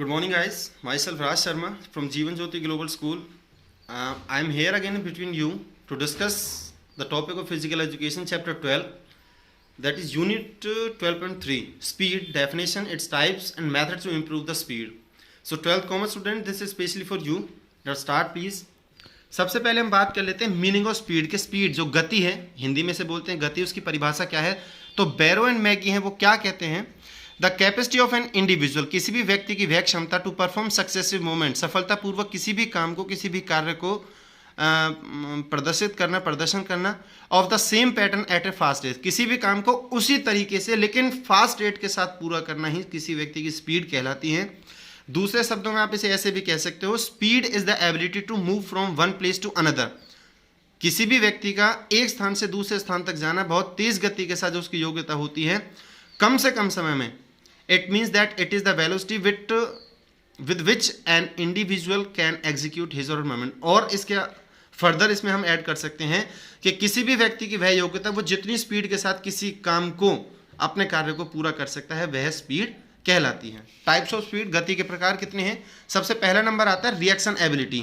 Good morning, guys. Myself Raj Sharma from Jeevan Jyoti Global School. I am here again between you to discuss the topic of physical education, chapter 12, that is unit 12.3, speed, definition, its types, and methods to improve the speed. So, 12th commerce student, this is specially for you. Let's start, please. सबसे पहले हम बात कर लेते हैं meaning of speed के speed जो गति है, हिंदी में से बोलते हैं गति, उसकी परिभाषा क्या है. तो बैरो एंड मैगी हैं, वो क्या कहते हैं? The capacity of an individual, किसी भी व्यक्ति की वह क्षमता टू परफॉर्म सक्सेसिव मूवमेंट, सफलतापूर्वक किसी भी काम को, किसी भी कार्य को प्रदर्शन करना of the same pattern at A fast rate, किसी भी काम को उसी तरीके से लेकिन फास्ट रेट के साथ पूरा करना ही किसी व्यक्ति की स्पीड कहलाती है. दूसरे शब्दों में आप इसे ऐसे भी कह सकते हो, speed is the ability to move from one place to another, किसी भी व्यक्ति का एक स्थान से दूसरे स्थान तक जाना बहुत तेज गति के साथ जो उसकी योग्यता होती है कम से कम समय में. It means that it is the velocity with which an individual can execute his और मूवमेंट. और इसके फर्दर इसमें हम ऐड कर सकते हैं कि किसी भी व्यक्ति की वह योग्यता, वो जितनी स्पीड के साथ किसी काम को, अपने कार्य को पूरा कर सकता है, वह स्पीड कहलाती है. टाइप्स ऑफ स्पीड, गति के प्रकार कितने हैं? सबसे पहला नंबर आता है रिएक्शन एबिलिटी,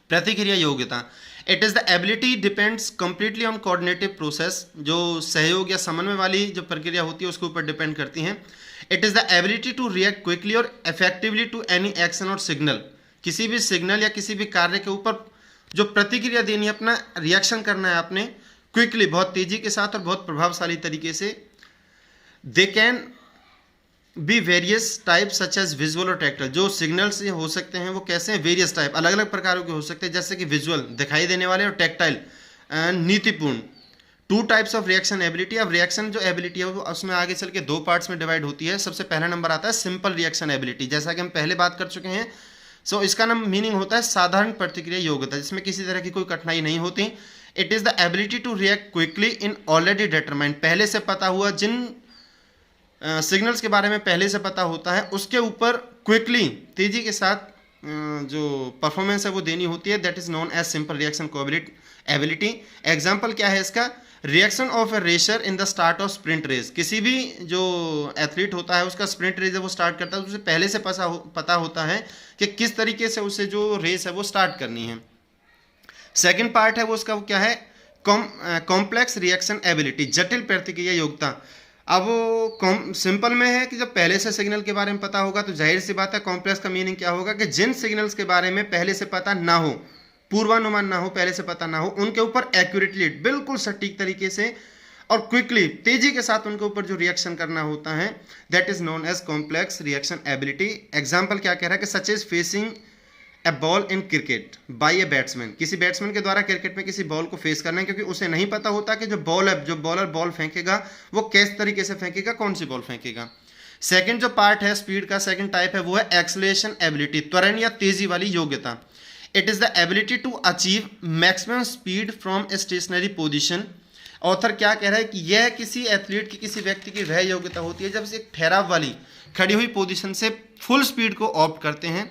प्रतिक्रिया योग्यता. It is the ability depends completely on coordinative process, जो सहयोग या समन्वय वाली जो प्रक्रिया होती है उसके ऊपर डिपेंड करती हैं. It is the ability to react quickly और इफेक्टिवली टू एनी एक्शन और सिग्नल, किसी भी सिग्नल या किसी भी कार्य के ऊपर जो प्रतिक्रिया देनी है, अपना रिएक्शन करना है आपने क्विकली, बहुत तेजी के साथ और बहुत प्रभावशाली तरीके से. They can be various type such as visual और टैक्टाइल, जो सिग्नल्स हो सकते हैं वो कैसे हैं? वेरियस टाइप, अलग अलग प्रकारों के हो सकते हैं, जैसे कि विजुअल दिखाई देने वाले और टैक्टाइल नीतिपूर्ण. Two types of reaction ability. अब रिएक्शन जो एबिलिटी है वो उसमें आगे चल के दो पार्ट्स में डिवाइड होती है. सबसे पहला नंबर आता है सिंपल रिएक्शन एबिलिटी, जैसा कि हम पहले बात कर चुके हैं. सो इसका नाम मीनिंग होता है साधारण प्रतिक्रिया योग्यता, जिसमें किसी तरह की कोई कठिनाई नहीं होती. It is the ability to react quickly in already determined, पहले से पता हुआ, जिन सिग्नल्स के बारे में पहले से पता होता है उसके ऊपर क्विकली, तेजी के साथ जो परफॉर्मेंस है वो देनी होती है. That is known as simple reaction ability. Example क्या है इसका? Reaction of a racer in the start of sprint race, किसी भी जो एथलीट होता है उसका स्प्रिंट रेस जब वो स्टार्ट करता है तो उसे पहले से पता होता है कि किस तरीके से उसे जो रेस है वो स्टार्ट करनी है. सेकेंड पार्ट है वो उसका, वो क्या है? कॉम्प्लेक्स रिएक्शन एबिलिटी, जटिल प्रतिक्रिया योग्यता. अब वो सिंपल में है कि जब पहले से सिग्नल के बारे में पता होगा तो जाहिर सी बात है. कॉम्प्लेक्स का मीनिंग क्या होगा कि जिन सिग्नल्स के बारे में पहले से पता ना हो, पूर्वानुमान ना हो, पहले से पता ना हो, उनके ऊपर एक्यूरेटली, बिल्कुल सटीक तरीके से और क्विकली, तेजी के साथ उनके ऊपर जो रिएक्शन करना होता है, that is known as complex reaction ability. Example क्या कह रहा है कि such is facing a ball in cricket by a batsman, किसी बैट्समैन के द्वारा क्रिकेट में किसी बॉल को फेस करना है, क्योंकि उसे नहीं पता होता कि जो बॉल है, जो बॉलर बॉल फेंकेगा वो किस तरीके से फेंकेगा, कौन सी बॉल फेंकेगा. सेकंड जो पार्ट है स्पीड का, सेकंड टाइप है वो है एक्सेलरेशन एबिलिटी, त्वरण या तेजी वाली योग्यता. It is the ability to achieve maximum speed from a stationary position. Author क्या कह रहा है कि यह किसी एथलीट की, किसी व्यक्ति की वह योग्यता होती है जब से एक ठहराव वाली खड़ी हुई पोजीशन से फुल स्पीड को ऑप्ट करते हैं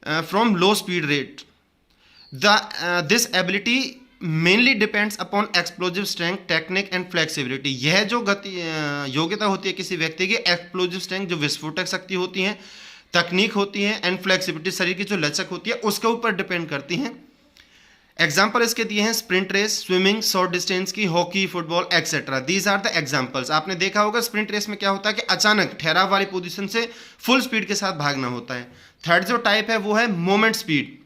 from low speed rate. This ability mainly depends upon explosive strength, technique and flexibility. यह जो योग्यता होती है किसी व्यक्ति की, एक्सप्लोजिव स्ट्रेंथ जो विस्फोटक शक्ति होती है, तकनीक होती है, एंड फ्लेक्सिबिलिटी शरीर की जो लचक होती है उसके ऊपर डिपेंड करती हैं. एग्जाम्पल इसके दिए हैं sprint race, swimming, short distance की, hockey, football etcetera. These are the examples. आपने देखा होगा स्प्रिंट रेस में क्या होता है कि अचानक ठहराव वाली पोजीशन से फुल स्पीड के साथ भागना होता है. थर्ड जो टाइप है वो है मोमेंट स्पीड,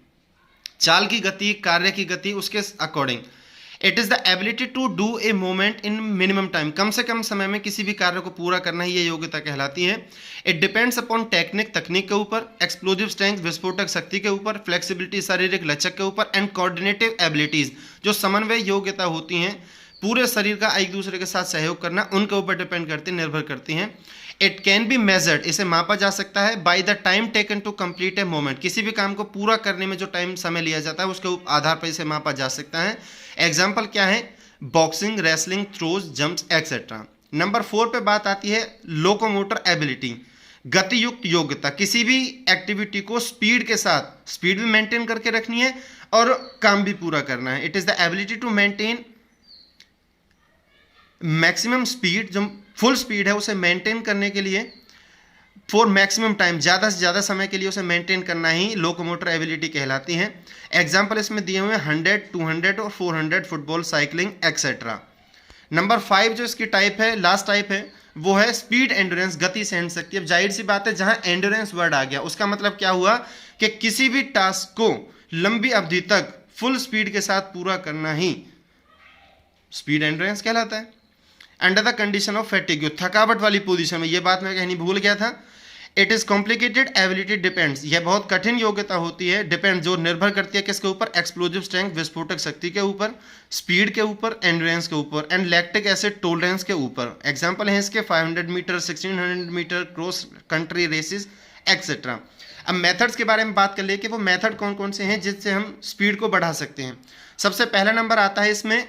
चाल की गति, कार्य की गति, उसके according. It is the ability to do a movement in minimum time, कम से कम समय में किसी भी कार्य को पूरा करना ही ये योग्यता कहलाती है. इट डिपेंड्स अपॉन टेक्निक, तकनीक के ऊपर, एक्सप्लोजिव स्ट्रेंथ, विस्फोटक शक्ति के ऊपर, फ्लेक्सिबिलिटी, शारीरिक लचक के ऊपर, एंड कोऑर्डिनेटिव एबिलिटीज जो समन्वय योग्यता होती हैं, पूरे शरीर का एक दूसरे के साथ सहयोग करना, उनके ऊपर डिपेंड करती, निर्भर करती हैं. इट कैन बी मेजर्ड, इसे मापा जा सकता है by the time taken to complete a moment, किसी भी काम को पूरा करने में जो टाइम समय लिया जाता है उसके आधार पर इसे मापा जा सकता है. एग्जाम्पल क्या है? Boxing, wrestling, throws, jumps etcetera. Number 4 पे बात आती है लोकोमोटर एबिलिटी, गतियुक्त योग्यता, किसी भी एक्टिविटी को स्पीड के साथ, स्पीड भी मेंटेन करके रखनी है और काम भी पूरा करना है. It is the ability to maintain maximum speed, जो फुल स्पीड है उसे मेंटेन करने के लिए फॉर मैक्सिमम टाइम, ज़्यादा से ज़्यादा समय के लिए उसे मेंटेन करना ही लोकोमोटर एबिलिटी कहलाती है। एग्जाम्पल इसमें दिए हुए हैं 100, 200 और 400 फुटबॉल, साइकिलिंग एक्सेट्रा। नंबर 5 जो इसकी टाइप है, लास्ट टाइप है, वो है स्पीड एंड्योरेंस, गति सहन शक्ति। अब जाहिर सी बात है जहां एंड्योरेंस वर्ड आ गया उसका मतलब क्या हुआ कि किसी भी टास्क को लंबी अवधि तक फुल स्पीड के साथ पूरा करना ही स्पीड एंड्योरेंस कहलाता है। Under the condition of fatigue, थकावट वाली पोजीशन में, ये बात मैं कहनी भूल गया था। It is complicated ability depends, यह बहुत कठिन योग्यता होती है। डिपेंड जो निर्भर करती है किसके ऊपर, एक्सप्लोजिव स्ट्रेंथ, विस्फोटक शक्ति के ऊपर, स्पीड के ऊपर, एंड्योरेंस के ऊपर, एंड लैक्टिक एसिड टॉलरेंस के ऊपर। एग्जांपल है इसके 500 metre, 1600 metre, cross country races etcetera. अब मेथड्स के बारे में बात कर ले कि वो मेथड कौन कौन से हैं जिससे हम स्पीड को बढ़ा सकते हैं। सबसे पहला नंबर आता है इसमें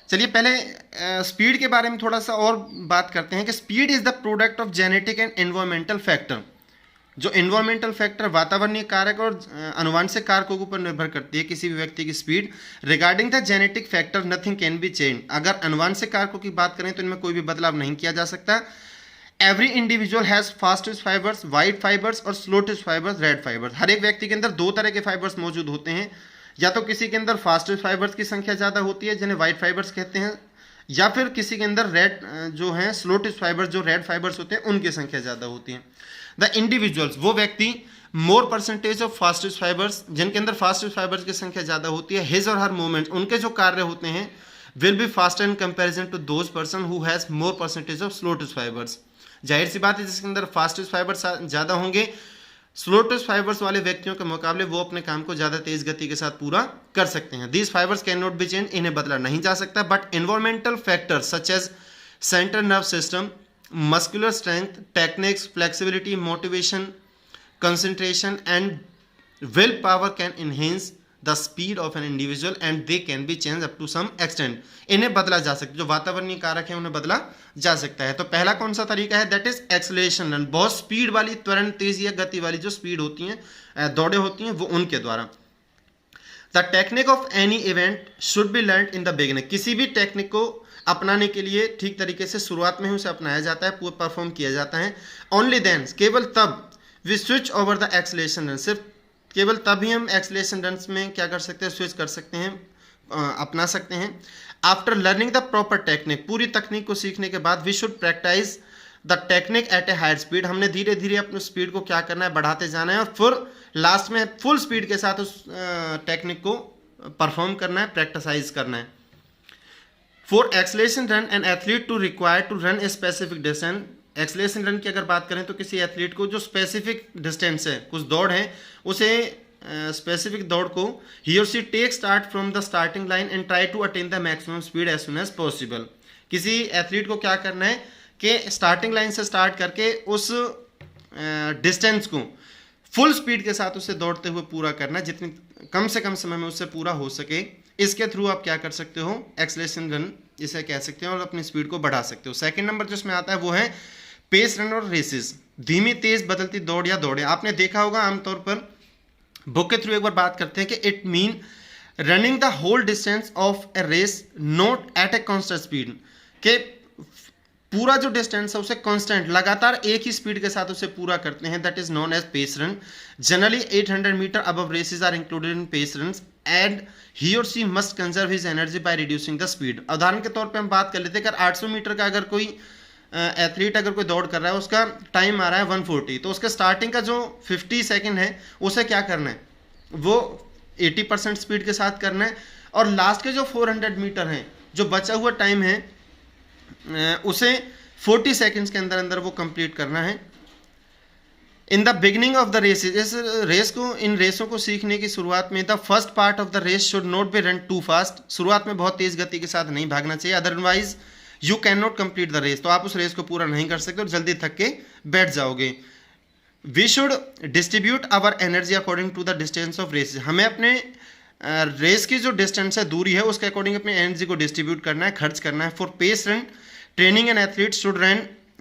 चलिए पहले स्पीड के बारे में थोड़ा सा और बात करते हैं कि speed is the product of genetic and environmental factor. जो एनवायरमेंटल फैक्टर, वातावरणीय कारक और अनुवांशिक कारकों के ऊपर निर्भर करती है किसी भी व्यक्ति की speed. Regarding the genetic factor nothing can be change, अगर अनुवांशिक कारकों की बात करें तो इनमें कोई भी बदलाव नहीं किया जा सकता। Every individual has fastest fibres, white fibres और स्लोटेस्ट फाइबर्स, रेड फाइबर्स। हर एक व्यक्ति के अंदर दो तरह के फाइबर्स मौजूद होते हैं, या तो किसी के अंदर फास्टेस्ट फाइबर्स की संख्या ज़्यादा होती है जिन्हें वाइट फाइबर्स कहते हैं, या फिर किसी के अंदर रेड जो है स्लोटेस्ट फाइबर्स, जो रेड फाइबर्स होते हैं उनकी संख्या ज़्यादा होती है। द इंडिविजुअल्स, वो व्यक्ति मोर परसेंटेज ऑफ फास्टेस्ट फाइबर्स, जिनके अंदर फास्टेस्ट फाइबर्स की संख्या ज़्यादा होती है, हिज और हर मूवमेंट, उनके जो कार्य होते हैं will be faster in comparison to those person who has more percentage of slowest fibres. जाहिर सी बात है जिसके अंदर फास्टेस्ट फाइबर्स ज़्यादा होंगे, स्लोटेस्ट फाइबर्स वाले व्यक्तियों के मुकाबले वो अपने काम को ज़्यादा तेज गति के साथ पूरा कर सकते हैं। These fibres can not be change, इन्हें बदला नहीं जा सकता। But environmental factors such as central nerve system, muscular strength, techniques, flexibility, motivation, concentration and will power can enhance the speed of an individual and they can be change up to some extent. इन्हें बदला जा सकता है, जो वातावरणीय कारक है उन्हें बदला जा सकता है। तो पहला कौन सा तरीका है, दैट इज एक्सेलरेशन रन, बहुत स्पीड वाली, त्वरण, तेजी या गति वाली जो स्पीड होती हैं, दौड़े होती हैं, वो उनके द्वारा। The technique of any event should be learn in the beginning, किसी भी टेक्निक को अपनाने के लिए ठीक तरीके से शुरुआत में ही उसे अपनाया जाता है, परफॉर्म किया जाता है। ओनली देन, केवल तब, we switch over the acceleration run, सिर्फ केवल तभी हम एक्सेलरेशन रन्स में क्या कर सकते हैं, स्विच कर सकते हैं, अपना सकते हैं। After learning the proper technique, पूरी तकनीक को सीखने के बाद, we should practise the technique at a higher speed, हमने धीरे धीरे अपनी स्पीड को क्या करना है, बढ़ाते जाना है, और फिर लास्ट में फुल स्पीड के साथ उस टेक्निक को परफॉर्म करना है, प्रैक्टिसाइज करना है। For acceleration run an athlete to require to run a specific distance, acceleration run की अगर बात करें तो किसी एथलीट को जो स्पेसिफिक डिस्टेंस है, कुछ दौड़ है, उसे स्पेसिफिक दौड़ को he or she take start from the starting line and try to attain the maximum speed as soon as possible. किसी एथलीट को क्या करना है कि स्टार्टिंग लाइन से स्टार्ट करके उस डिस्टेंस को फुल स्पीड के साथ उसे दौड़ते हुए पूरा करना है, जितनी कम से कम समय में उससे पूरा हो सके। इसके थ्रू आप क्या कर सकते हो, एक्सेलरेशन रन इसे कह सकते हैं, और अपनी स्पीड को बढ़ा सकते हो। सेकंड नंबर जिसमें आता है वो है पेस रन और रेसेस, धीमी तेज बदलती दौड़ या दौड़े। आपने देखा होगा आमतौर पर, बुक के थ्रू एक बार बात करते हैं कि it mean running the whole distance of a race not at a constant speed, के पूरा जो डिस्टेंस है उसे कांस्टेंट, लगातार एक ही स्पीड के साथ उसे पूरा करते हैं, that is known as pace run. Generally 800 metre above races are included in pace run and he or she must conserve his energy by reducing the speed. उदाहरण के तौर पे हम बात कर लेते हैं, अगर 800 मीटर का अगर कोई एथलीट अगर कोई दौड़ कर रहा है, उसका टाइम आ रहा है 140, तो उसका स्टार्टिंग का जो 50 सेकंड है उसे क्या करना है, वो 80% स्पीड के साथ करना है, और लास्ट के जो 400 मीटर हैं, जो बचा हुआ टाइम है, उसे 40 सेकंड्स के अंदर अंदर वो कंप्लीट करना है। In the beginning of the race, इस रेस को, इन रेसों को सीखने की शुरुआत में, the first part of the race should not be run too fast, शुरुआत में बहुत तेज गति के साथ नहीं भागना चाहिए, otherwise you can not complete the race, तो आप उस रेस को पूरा नहीं कर सकते और जल्दी थक के बैठ जाओगे। We should distribute our energy according to the distance of race, हमें अपने रेस की जो डिस्टेंस है, दूरी है, उसके अकॉर्डिंग अपनी एनर्जी को डिस्ट्रीब्यूट करना है, खर्च करना है। For pace run training an athlete should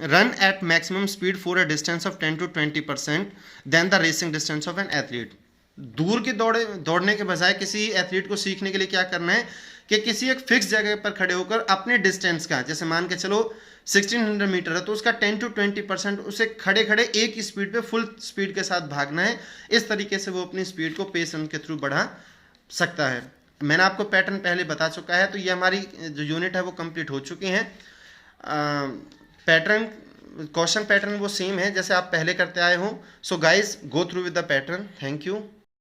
run at maximum speed for a distance of 10 to 20% than the racing distance of an athlete. दूर की दौड़ने के बजाय किसी एथलीट को सीखने के लिए क्या करना है कि किसी एक फिक्स जगह पर खड़े होकर अपने डिस्टेंस का, जैसे मान के चलो 1600 मीटर है तो उसका 10 to 20% उसे खड़े खड़े एक स्पीड पे फुल स्पीड के साथ भागना है। इस तरीके से वो अपनी स्पीड को पेस रन के थ्रू बढ़ा सकता है। मैंने आपको पैटर्न पहले बता चुका है, तो ये हमारी जो यूनिट है वो कंप्लीट हो चुकी है। पैटर्न, क्वेश्चन पैटर्न वो सेम है जैसे आप पहले करते आए हो। So guys go through with the pattern. Thank you.